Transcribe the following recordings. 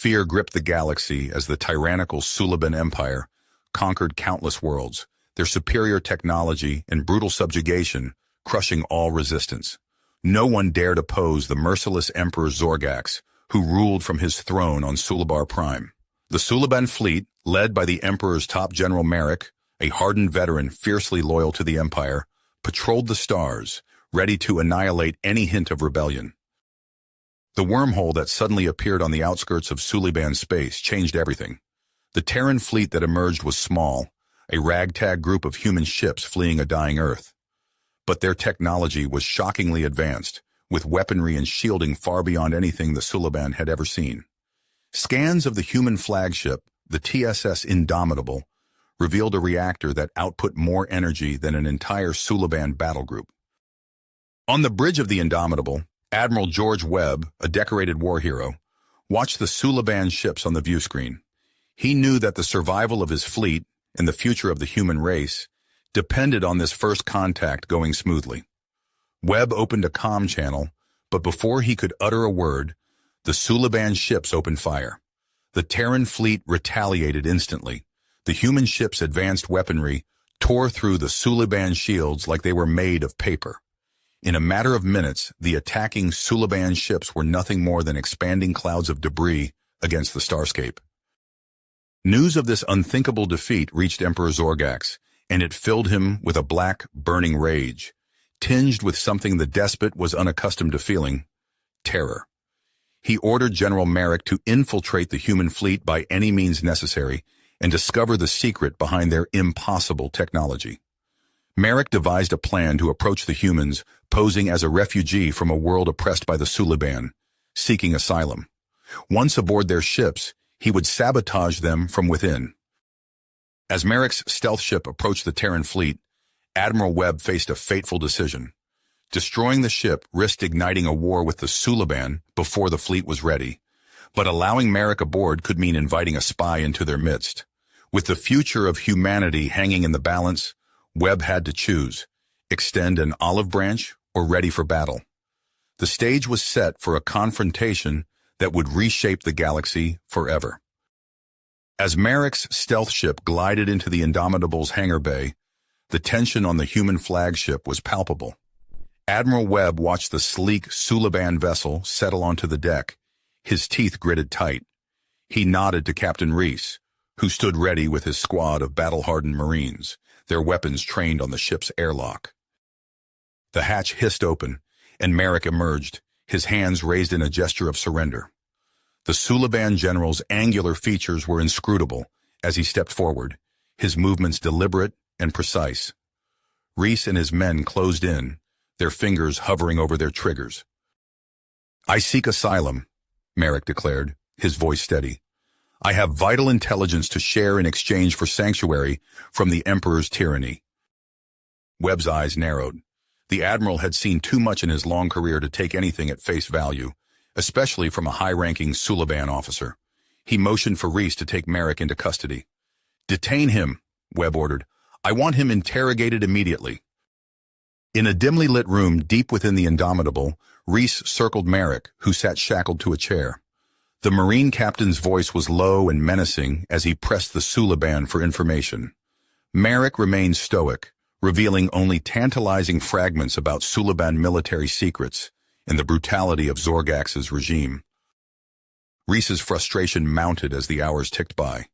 Fear gripped the galaxy as the tyrannical Suliban Empire conquered countless worlds, their superior technology and brutal subjugation crushing all resistance. No one dared oppose the merciless Emperor Zorgax, who ruled from his throne on Sulabar Prime. The Suliban fleet, led by the Emperor's top general Merrick, a hardened veteran fiercely loyal to the Empire, patrolled the stars, ready to annihilate any hint of rebellion. The wormhole that suddenly appeared on the outskirts of Suliban space changed everything. The Terran fleet that emerged was small, a ragtag group of human ships fleeing a dying Earth. But their technology was shockingly advanced, with weaponry and shielding far beyond anything the Suliban had ever seen. Scans of the human flagship, the TSS Indomitable, revealed a reactor that output more energy than an entire Suliban battle group. On the bridge of the Indomitable, Admiral George Webb, a decorated war hero, watched the Suliban ships on the view screen. He knew that the survival of his fleet and the future of the human race depended on this first contact going smoothly. Webb opened a comm channel, but before he could utter a word, the Suliban ships opened fire. The Terran fleet retaliated instantly. The human ships' advanced weaponry tore through the Suliban shields like they were made of paper. In a matter of minutes, the attacking Suliban ships were nothing more than expanding clouds of debris against the starscape. News of this unthinkable defeat reached Emperor Zorgax, and it filled him with a black, burning rage, tinged with something the despot was unaccustomed to feeling: terror. He ordered General Merrick to infiltrate the human fleet by any means necessary and discover the secret behind their impossible technology. Merrick devised a plan to approach the humans, posing as a refugee from a world oppressed by the Suliban, seeking asylum. Once aboard their ships, he would sabotage them from within. As Merrick's stealth ship approached the Terran fleet, Admiral Webb faced a fateful decision. Destroying the ship risked igniting a war with the Suliban before the fleet was ready, but allowing Merrick aboard could mean inviting a spy into their midst. With the future of humanity hanging in the balance, Webb had to choose: extend an olive branch or ready for battle. The stage was set for a confrontation that would reshape the galaxy forever. As Merrick's stealth ship glided into the Indomitable's hangar bay, the tension on the human flagship was palpable. Admiral Webb watched the sleek Suliban vessel settle onto the deck, his teeth gritted tight. He nodded to Captain Reese, who stood ready with his squad of battle-hardened Marines, their weapons trained on the ship's airlock. The hatch hissed open, and Merrick emerged, his hands raised in a gesture of surrender. The Suliban general's angular features were inscrutable as he stepped forward, his movements deliberate and precise. Reese and his men closed in, their fingers hovering over their triggers. "I seek asylum," Merrick declared, his voice steady. "I have vital intelligence to share in exchange for sanctuary from the Emperor's tyranny." Webb's eyes narrowed. The Admiral had seen too much in his long career to take anything at face value, especially from a high-ranking Suliban officer. He motioned for Reese to take Merrick into custody. "Detain him," Webb ordered. "I want him interrogated immediately." In a dimly lit room deep within the Indomitable, Reese circled Merrick, who sat shackled to a chair. The Marine captain's voice was low and menacing as he pressed the Suliban for information. Merrick remained stoic, revealing only tantalizing fragments about Suliban military secrets and the brutality of Zorgax's regime. Reese's frustration mounted as the hours ticked by.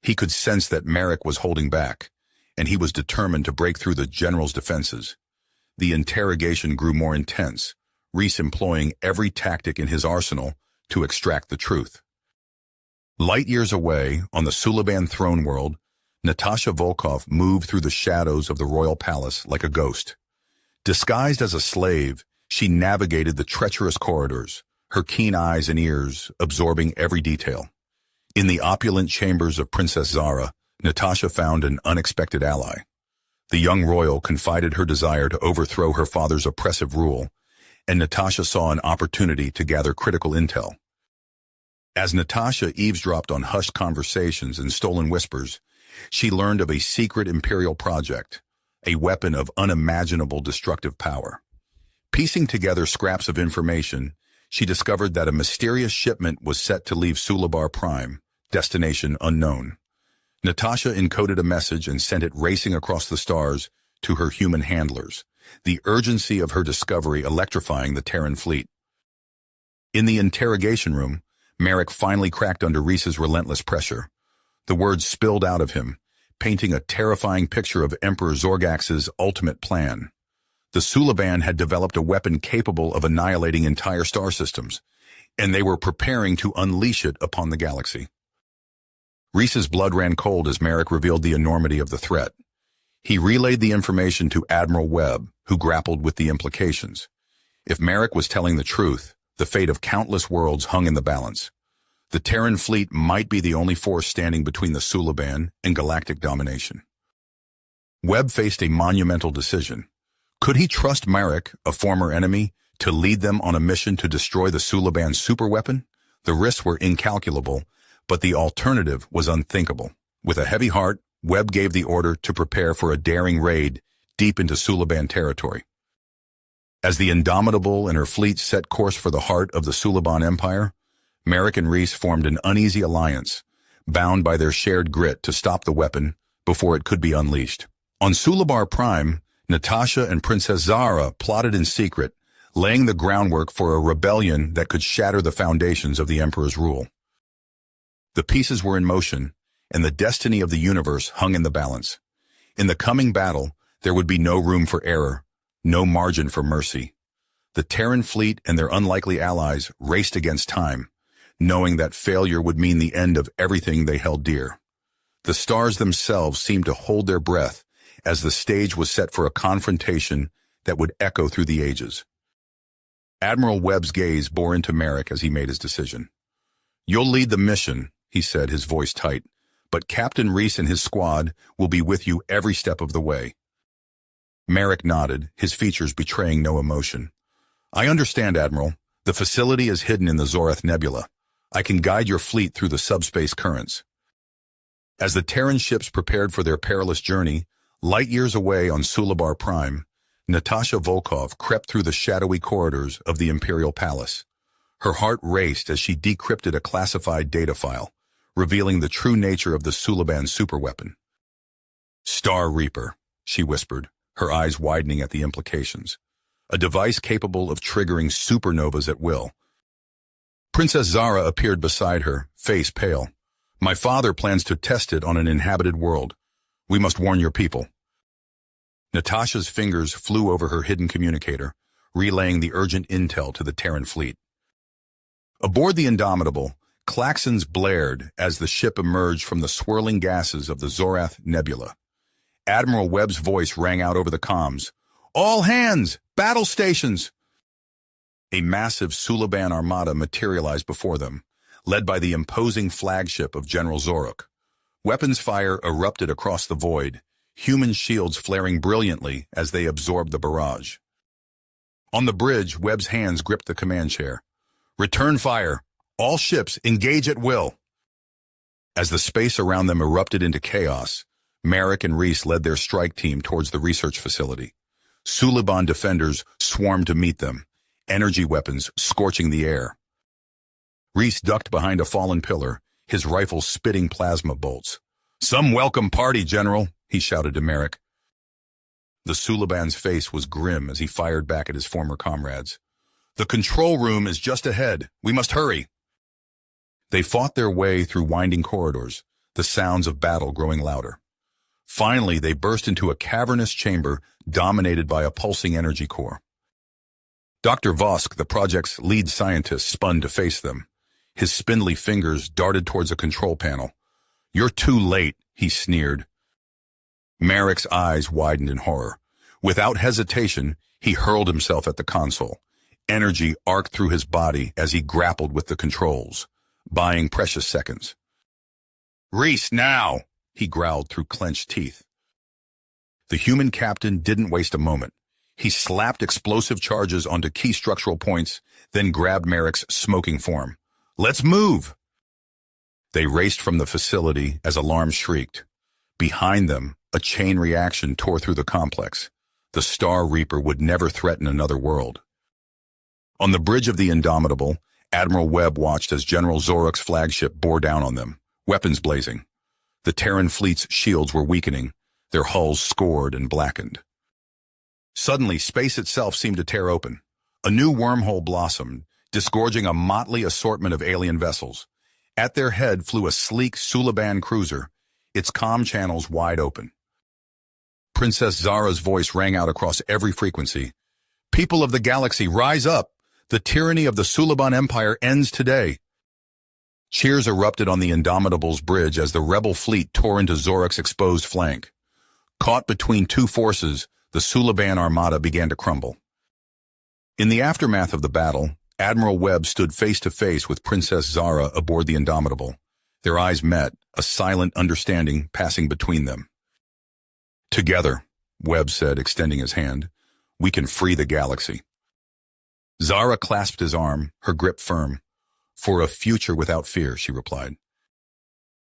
He could sense that Merrick was holding back, and he was determined to break through the general's defenses. The interrogation grew more intense, Reese employing every tactic in his arsenal to extract the truth. Light years away, on the Suliban throne world, Natasha Volkov moved through the shadows of the royal palace like a ghost. Disguised as a slave, she navigated the treacherous corridors, her keen eyes and ears absorbing every detail. In the opulent chambers of Princess Zara, Natasha found an unexpected ally. The young royal confided her desire to overthrow her father's oppressive rule, and Natasha saw an opportunity to gather critical intel. As Natasha eavesdropped on hushed conversations and stolen whispers, she learned of a secret imperial project, a weapon of unimaginable destructive power. Piecing together scraps of information, she discovered that a mysterious shipment was set to leave Sulabar Prime, destination unknown. Natasha encoded a message and sent it racing across the stars to her human handlers, the urgency of her discovery electrifying the Terran fleet. In the interrogation room, Merrick finally cracked under Reese's relentless pressure. The words spilled out of him, painting a terrifying picture of Emperor Zorgax's ultimate plan. The Sulaban had developed a weapon capable of annihilating entire star systems, and they were preparing to unleash it upon the galaxy. Reese's blood ran cold as Merrick revealed the enormity of the threat. He relayed the information to Admiral Webb, who grappled with the implications. If Merrick was telling the truth, the fate of countless worlds hung in the balance. The Terran fleet might be the only force standing between the Sulaban and galactic domination. Webb faced a monumental decision. Could he trust Merrick, a former enemy, to lead them on a mission to destroy the Sulaban superweapon? The risks were incalculable, but the alternative was unthinkable. With a heavy heart, Webb gave the order to prepare for a daring raid deep into Sulaban territory. As the Indomitable and her fleet set course for the heart of the Sulaban Empire, Merrick and Reese formed an uneasy alliance, bound by their shared grit to stop the weapon before it could be unleashed. On Sulabar Prime, Natasha and Princess Zara plotted in secret, laying the groundwork for a rebellion that could shatter the foundations of the Emperor's rule. The pieces were in motion, and the destiny of the universe hung in the balance. In the coming battle, there would be no room for error, no margin for mercy. The Terran fleet and their unlikely allies raced against time, knowing that failure would mean the end of everything they held dear. The stars themselves seemed to hold their breath as the stage was set for a confrontation that would echo through the ages. Admiral Webb's gaze bore into Merrick as he made his decision. "You'll lead the mission," he said, his voice tight, "but Captain Reese and his squad will be with you every step of the way." Merrick nodded, his features betraying no emotion. "I understand, Admiral. The facility is hidden in the Zorath Nebula. I can guide your fleet through the subspace currents." As the Terran ships prepared for their perilous journey, light years away on Sulabar Prime, Natasha Volkov crept through the shadowy corridors of the Imperial Palace. Her heart raced as she decrypted a classified data file, revealing the true nature of the Sulaban superweapon. "Star Reaper," she whispered, her eyes widening at the implications. "A device capable of triggering supernovas at will." Princess Zara appeared beside her, face pale. "My father plans to test it on an inhabited world. We must warn your people." Natasha's fingers flew over her hidden communicator, relaying the urgent intel to the Terran fleet. Aboard the Indomitable, klaxons blared as the ship emerged from the swirling gases of the Zorath Nebula. Admiral Webb's voice rang out over the comms. "All hands! Battle stations!" A massive Sulaban armada materialized before them, led by the imposing flagship of General Zoruk. Weapons fire erupted across the void, human shields flaring brilliantly as they absorbed the barrage. On the bridge, Webb's hands gripped the command chair. "Return fire! All ships engage at will!" As the space around them erupted into chaos, Merrick and Reese led their strike team towards the research facility. Sulaban defenders swarmed to meet them, energy weapons scorching the air. Reese ducked behind a fallen pillar, his rifle spitting plasma bolts. "Some welcome party, General," he shouted to Merrick. The Sulaban's face was grim as he fired back at his former comrades. "The control room is just ahead. We must hurry." They fought their way through winding corridors, the sounds of battle growing louder. Finally, they burst into a cavernous chamber dominated by a pulsing energy core. Dr. Vosk, the project's lead scientist, spun to face them. His spindly fingers darted towards a control panel. "You're too late," he sneered. Merrick's eyes widened in horror. Without hesitation, he hurled himself at the console. Energy arced through his body as he grappled with the controls, buying precious seconds. "Reese, now!" he growled through clenched teeth. The human captain didn't waste a moment. He slapped explosive charges onto key structural points, then grabbed Merrick's smoking form. "Let's move!" They raced from the facility as alarms shrieked. Behind them, a chain reaction tore through the complex. The Star Reaper would never threaten another world. On the bridge of the Indomitable, Admiral Webb watched as General Zorok's flagship bore down on them, weapons blazing. The Terran fleet's shields were weakening, their hulls scored and blackened. Suddenly, space itself seemed to tear open. A new wormhole blossomed, disgorging a motley assortment of alien vessels. At their head flew a sleek Suliban cruiser, its comm channels wide open. Princess Zara's voice rang out across every frequency. "People of the galaxy, rise up! The tyranny of the Suliban Empire ends today." Cheers erupted on the Indomitable's bridge as the rebel fleet tore into Zorok's exposed flank. Caught between two forces, the Suliban armada began to crumble. In the aftermath of the battle, Admiral Webb stood face-to-face with Princess Zara aboard the Indomitable. Their eyes met, a silent understanding passing between them. "Together," Webb said, extending his hand, "we can free the galaxy." Zara clasped his arm, her grip firm. "For a future without fear," she replied.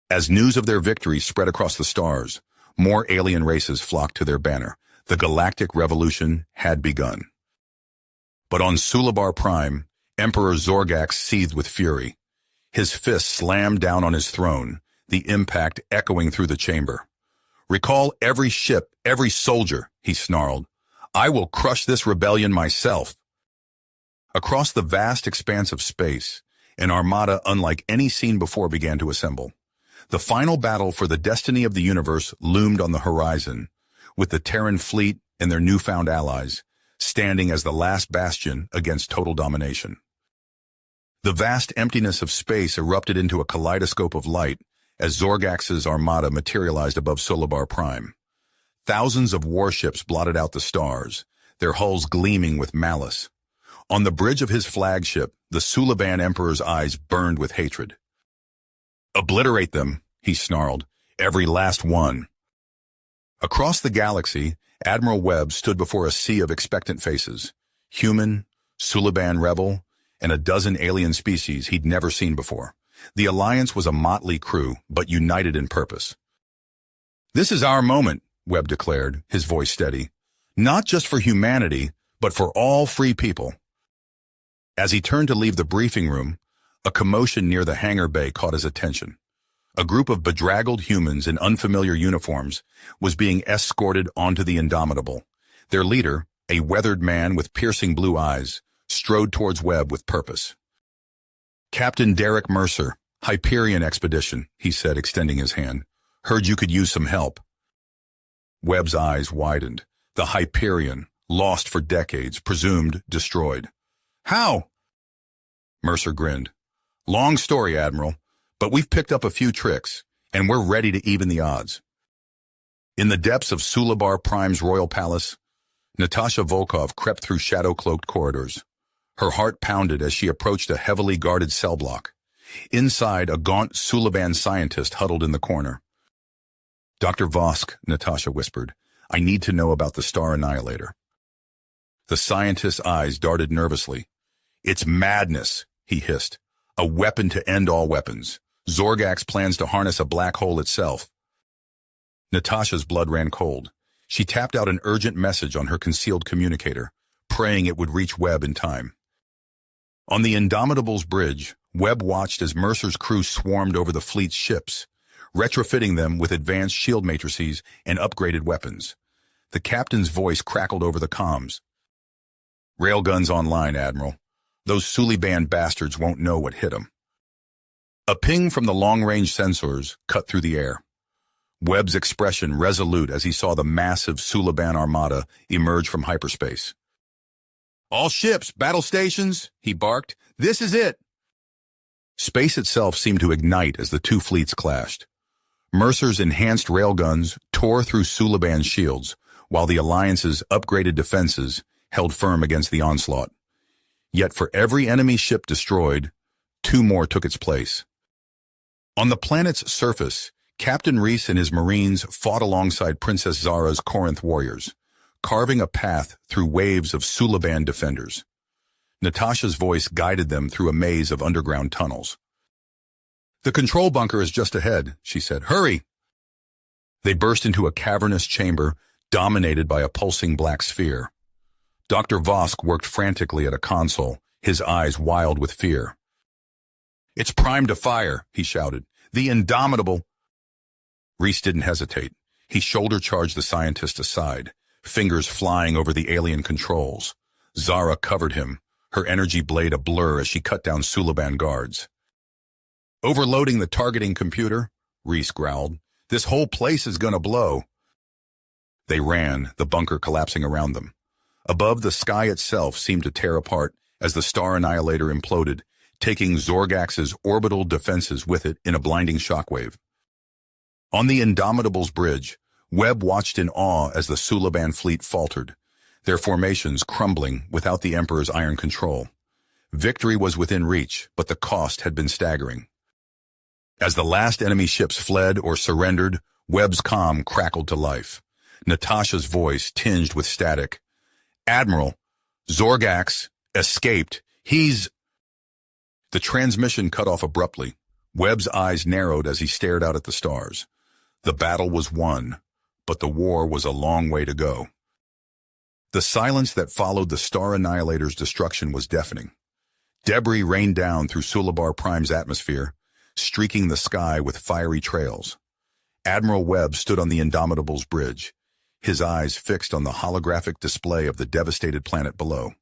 As news of their victory spread across the stars, more alien races flocked to their banner. The Galactic Revolution had begun. But on Sulabar Prime, Emperor Zorgax seethed with fury. His fist slammed down on his throne, the impact echoing through the chamber. "Recall every ship, every soldier," he snarled. "I will crush this rebellion myself." Across the vast expanse of space, an armada unlike any seen before began to assemble. The final battle for the destiny of the universe loomed on the horizon, with the Terran fleet and their newfound allies standing as the last bastion against total domination. The vast emptiness of space erupted into a kaleidoscope of light as Zorgax's armada materialized above Sulabar Prime. Thousands of warships blotted out the stars, their hulls gleaming with malice. On the bridge of his flagship, the Suliban Emperor's eyes burned with hatred. "Obliterate them," he snarled, "every last one." Across the galaxy, Admiral Webb stood before a sea of expectant faces. Human, Suliban rebel, and a dozen alien species he'd never seen before. The Alliance was a motley crew, but united in purpose. "This is our moment," Webb declared, his voice steady. "Not just for humanity, but for all free people." As he turned to leave the briefing room, a commotion near the hangar bay caught his attention. A group of bedraggled humans in unfamiliar uniforms was being escorted onto the Indomitable. Their leader, a weathered man with piercing blue eyes, strode towards Webb with purpose. "Captain Derek Mercer, Hyperion Expedition," he said, extending his hand. "Heard you could use some help." Webb's eyes widened. The Hyperion, lost for decades, presumed destroyed. "How?" Mercer grinned. "Long story, Admiral, but we've picked up a few tricks, and we're ready to even the odds." In the depths of Sulabar Prime's royal palace, Natasha Volkov crept through shadow-cloaked corridors. Her heart pounded as she approached a heavily guarded cell block. Inside, a gaunt Suliban scientist huddled in the corner. "Dr. Vosk," Natasha whispered, "I need to know about the Star Annihilator." The scientist's eyes darted nervously. "It's madness," he hissed. "A weapon to end all weapons. Zorgax plans to harness a black hole itself." Natasha's blood ran cold. She tapped out an urgent message on her concealed communicator, praying it would reach Webb in time. On the Indomitable's bridge, Webb watched as Mercer's crew swarmed over the fleet's ships, retrofitting them with advanced shield matrices and upgraded weapons. The captain's voice crackled over the comms. "Railguns online, Admiral. Those Suliban bastards won't know what hit them." A ping from the long-range sensors cut through the air. Webb's expression resolute as he saw the massive Suliban armada emerge from hyperspace. "All ships, battle stations," he barked. "This is it." Space itself seemed to ignite as the two fleets clashed. Mercer's enhanced railguns tore through Suliban's shields, while the Alliance's upgraded defenses held firm against the onslaught. Yet for every enemy ship destroyed, two more took its place. On the planet's surface, Captain Reese and his Marines fought alongside Princess Zara's Corinth warriors, carving a path through waves of Suliban defenders. Natasha's voice guided them through a maze of underground tunnels. "The control bunker is just ahead," she said. "Hurry!" They burst into a cavernous chamber dominated by a pulsing black sphere. Dr. Vosk worked frantically at a console, his eyes wild with fear. "It's primed to fire," he shouted. "The Indomitable—" Reese didn't hesitate. He shoulder-charged the scientist aside, fingers flying over the alien controls. Zara covered him, her energy blade a blur as she cut down Suliban guards. "Overloading the targeting computer," Reese growled. "This whole place is gonna blow." They ran, the bunker collapsing around them. Above, the sky itself seemed to tear apart as the Star Annihilator imploded, taking Zorgax's orbital defenses with it in a blinding shockwave. On the Indomitable's bridge, Webb watched in awe as the Suliban fleet faltered, their formations crumbling without the Emperor's iron control. Victory was within reach, but the cost had been staggering. As the last enemy ships fled or surrendered, Webb's comm crackled to life. Natasha's voice tinged with static. "Admiral, Zorgax escaped. He's—" The transmission cut off abruptly. Webb's eyes narrowed as he stared out at the stars. The battle was won, but the war was a long way to go. The silence that followed the Star Annihilator's destruction was deafening. Debris rained down through Sulabar Prime's atmosphere, streaking the sky with fiery trails. Admiral Webb stood on the Indomitable's bridge, his eyes fixed on the holographic display of the devastated planet below.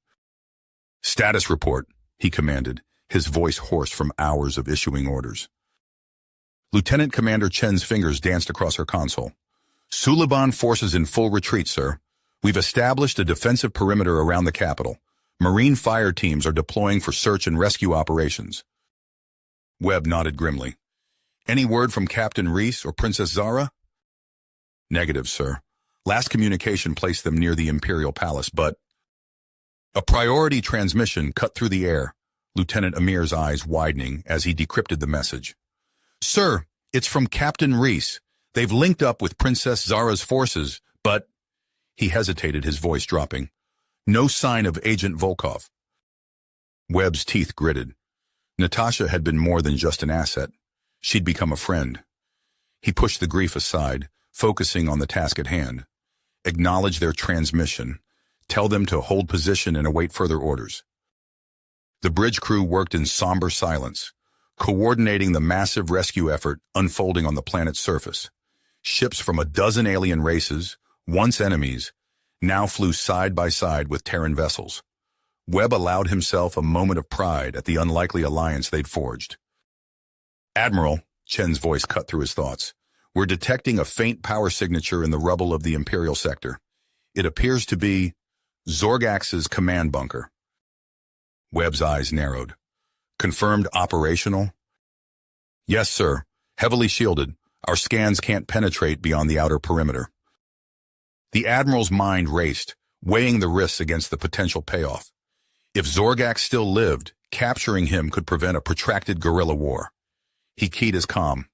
"Status report," he commanded, his voice hoarse from hours of issuing orders. Lieutenant Commander Chen's fingers danced across her console. "Suliban forces in full retreat, sir. We've established a defensive perimeter around the capital. Marine fire teams are deploying for search and rescue operations." Webb nodded grimly. "Any word from Captain Reese or Princess Zara?" "Negative, sir. Last communication placed them near the Imperial Palace, but—" A priority transmission cut through the air, Lieutenant Amir's eyes widening as he decrypted the message. "Sir, it's from Captain Reese. They've linked up with Princess Zara's forces, but—" He hesitated, his voice dropping. "No sign of Agent Volkov." Webb's teeth gritted. Natasha had been more than just an asset. She'd become a friend. He pushed the grief aside, focusing on the task at hand. Acknowledge their transmission. Tell them to hold position and await further orders. The bridge crew worked in somber silence, coordinating the massive rescue effort unfolding on the planet's surface. Ships from a dozen alien races, once enemies, now flew side by side with Terran vessels. Webb allowed himself a moment of pride at the unlikely alliance they'd forged. "Admiral," Chen's voice cut through his thoughts, "we're detecting a faint power signature in the rubble of the Imperial sector. It appears to be Zorgax's command bunker." Webb's eyes narrowed. "Confirmed operational?" "Yes, sir. Heavily shielded. Our scans can't penetrate beyond the outer perimeter." The Admiral's mind raced, weighing the risks against the potential payoff. If Zorgax still lived, capturing him could prevent a protracted guerrilla war. He keyed his comm.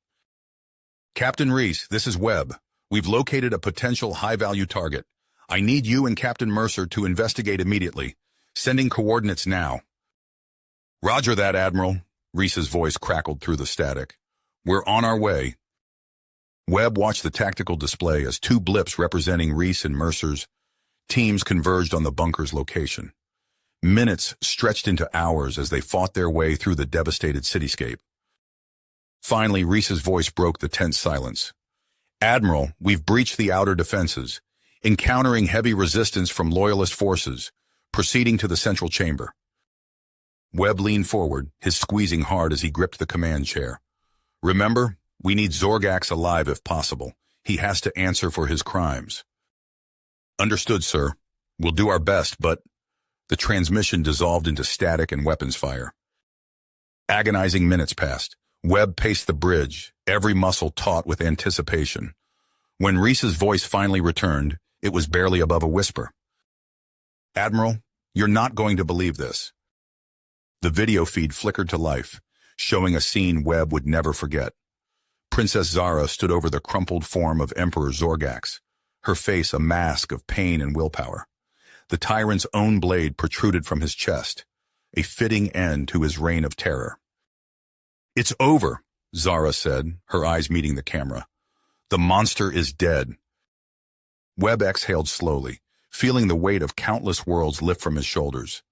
"Captain Reese, this is Webb. We've located a potential high-value target. I need you and Captain Mercer to investigate immediately. Sending coordinates now." "Roger that, Admiral." Reese's voice crackled through the static. "We're on our way." Webb watched the tactical display as two blips representing Reese and Mercer's teams converged on the bunker's location. Minutes stretched into hours as they fought their way through the devastated cityscape. Finally, Reese's voice broke the tense silence. "Admiral, we've breached the outer defenses, encountering heavy resistance from Loyalist forces, proceeding to the central chamber." Webb leaned forward, his squeezing hard as he gripped the command chair. "Remember, we need Zorgax alive if possible. He has to answer for his crimes." "Understood, sir. We'll do our best, but—" The transmission dissolved into static and weapons fire. Agonizing minutes passed. Webb paced the bridge, every muscle taut with anticipation. When Reese's voice finally returned, it was barely above a whisper. "Admiral, you're not going to believe this." The video feed flickered to life, showing a scene Webb would never forget. Princess Zara stood over the crumpled form of Emperor Zorgax, her face a mask of pain and willpower. The tyrant's own blade protruded from his chest, a fitting end to his reign of terror. "It's over," Zara said, her eyes meeting the camera. "The monster is dead." Webb exhaled slowly, feeling the weight of countless worlds lift from his shoulders.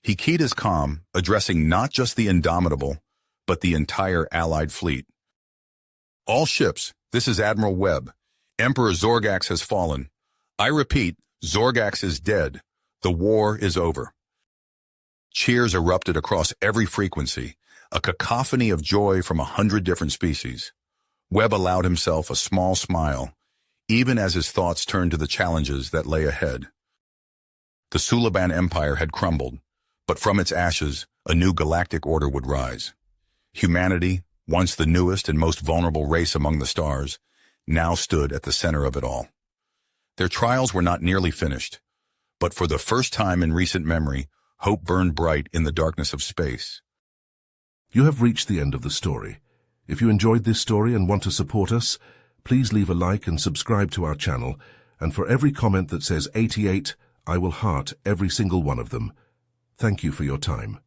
He keyed his comm, addressing not just the Indomitable, but the entire Allied fleet. All ships, this is Admiral Webb. Emperor Zorgax has fallen. I repeat, Zorgax is dead. The war is over. Cheers erupted across every frequency, a cacophony of joy from 100 different species. Webb allowed himself a small smile, even as his thoughts turned to the challenges that lay ahead. The Suliban Empire had crumbled, but from its ashes, a new galactic order would rise. Humanity, once the newest and most vulnerable race among the stars, now stood at the center of it all. Their trials were not nearly finished, but for the first time in recent memory, hope burned bright in the darkness of space. You have reached the end of the story. If you enjoyed this story and want to support us, please leave a like and subscribe to our channel, and for every comment that says 88, I will heart every single one of them. Thank you for your time.